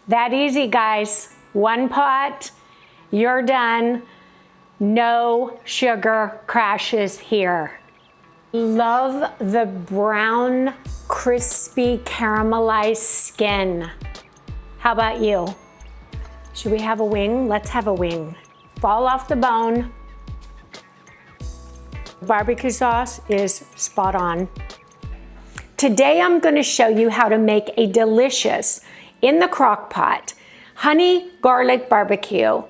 That easy, guys. One pot, you're done. No sugar crashes here. Love the brown, crispy, caramelized skin. How about you? Should we have a wing? Let's have a wing. Fall off the bone. Barbecue sauce is spot on. Today I'm going to show you how to make a delicious, in the crock pot, honey garlic barbecue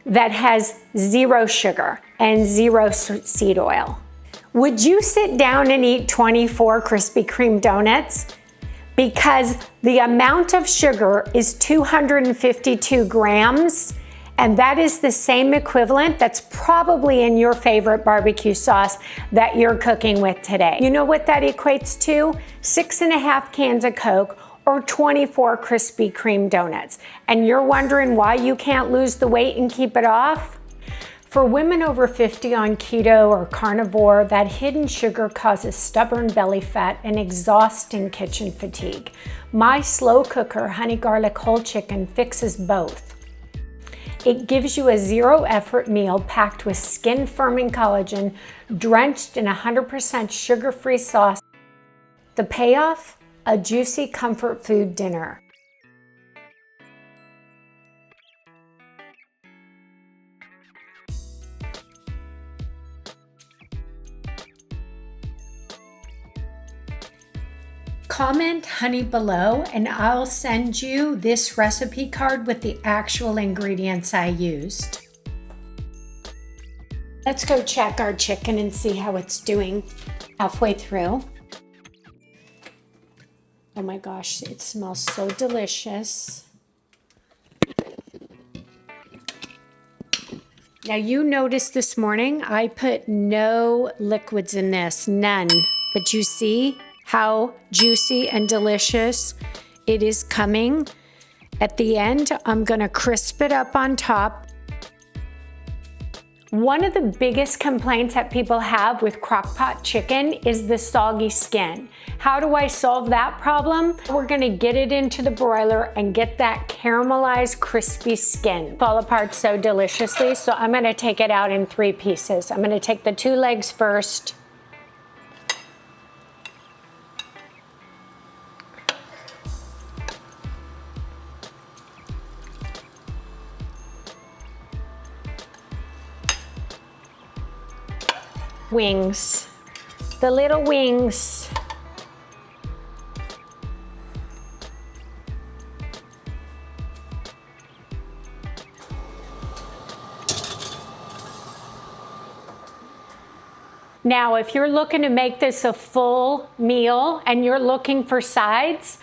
that has 0 sugar and 0 seed oil. Would you sit down and eat 24 Krispy Kreme donuts? Because the amount of sugar is 252 grams, and that is the same equivalent that's probably in your favorite barbecue sauce that you're cooking with today. You know what that equates to? 6.5 cans of Coke or 24 Krispy Kreme donuts. And you're wondering why you can't lose the weight and keep it off? For women over 50 on keto or carnivore, that hidden sugar causes stubborn belly fat and exhausting kitchen fatigue. My slow cooker honey garlic whole chicken fixes both. It gives you a 0 effort meal packed with skin firming collagen, drenched in 100% sugar-free sauce. The payoff? A juicy comfort food dinner. Comment honey below and I'll send you this recipe card with the actual ingredients I used. Let's go check our chicken and see how it's doing halfway through. Oh my gosh, it smells so delicious. Now you noticed this morning I put no liquids in this, none, but you see how juicy and delicious it is coming. At the end, I'm gonna crisp it up on top. One of the biggest complaints that people have with crockpot chicken is the soggy skin. How do I solve that problem? We're gonna get it into the broiler and get that caramelized, crispy skin. Fall apart so deliciously, so I'm gonna take it out in 3 pieces. I'm gonna take the 2 legs first. Wings, the little wings. Now, if you're looking to make this a full meal and you're looking for sides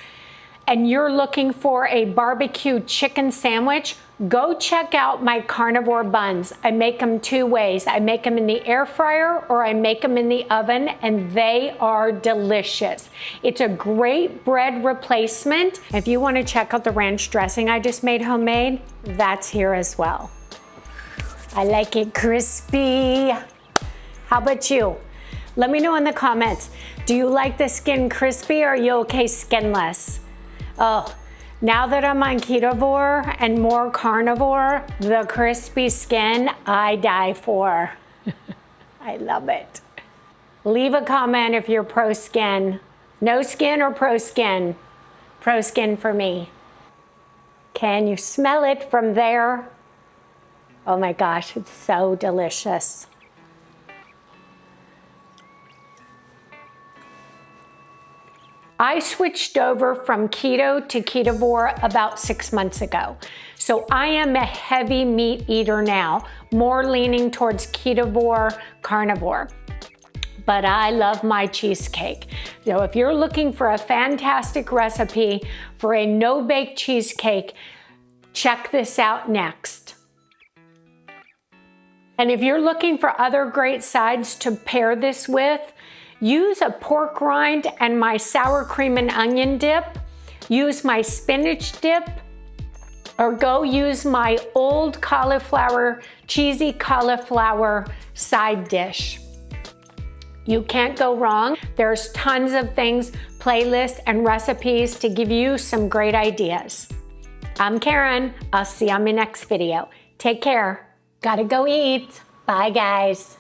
and you're looking for a barbecue chicken sandwich, go check out my carnivore buns. I make them 2 ways. I make them in the air fryer or I make them in the oven, and they are delicious. It's a great bread replacement. If you want to check out the ranch dressing I just made homemade, that's here as well. I like it crispy. How about you? Let me know in the comments. Do you like the skin crispy or are you okay skinless? Oh, now that I'm on ketovore and more carnivore, the crispy skin I die for. I love it. Leave a comment if you're pro skin. No skin or pro skin? Pro skin for me. Can you smell it from there? Oh my gosh, it's so delicious. I switched over from keto to ketovore about 6 months ago. So I am a heavy meat eater now, more leaning towards ketovore, carnivore. But I love my cheesecake. So if you're looking for a fantastic recipe for a no-bake cheesecake, check this out next. And if you're looking for other great sides to pair this with, use a pork rind and my sour cream and onion dip. Use my spinach dip, or go use my old cauliflower, cheesy cauliflower side dish. You can't go wrong. There's tons of things, playlists and recipes to give you some great ideas. I'm Karen. I'll see you on my next video. Take care. Gotta go eat. Bye, guys.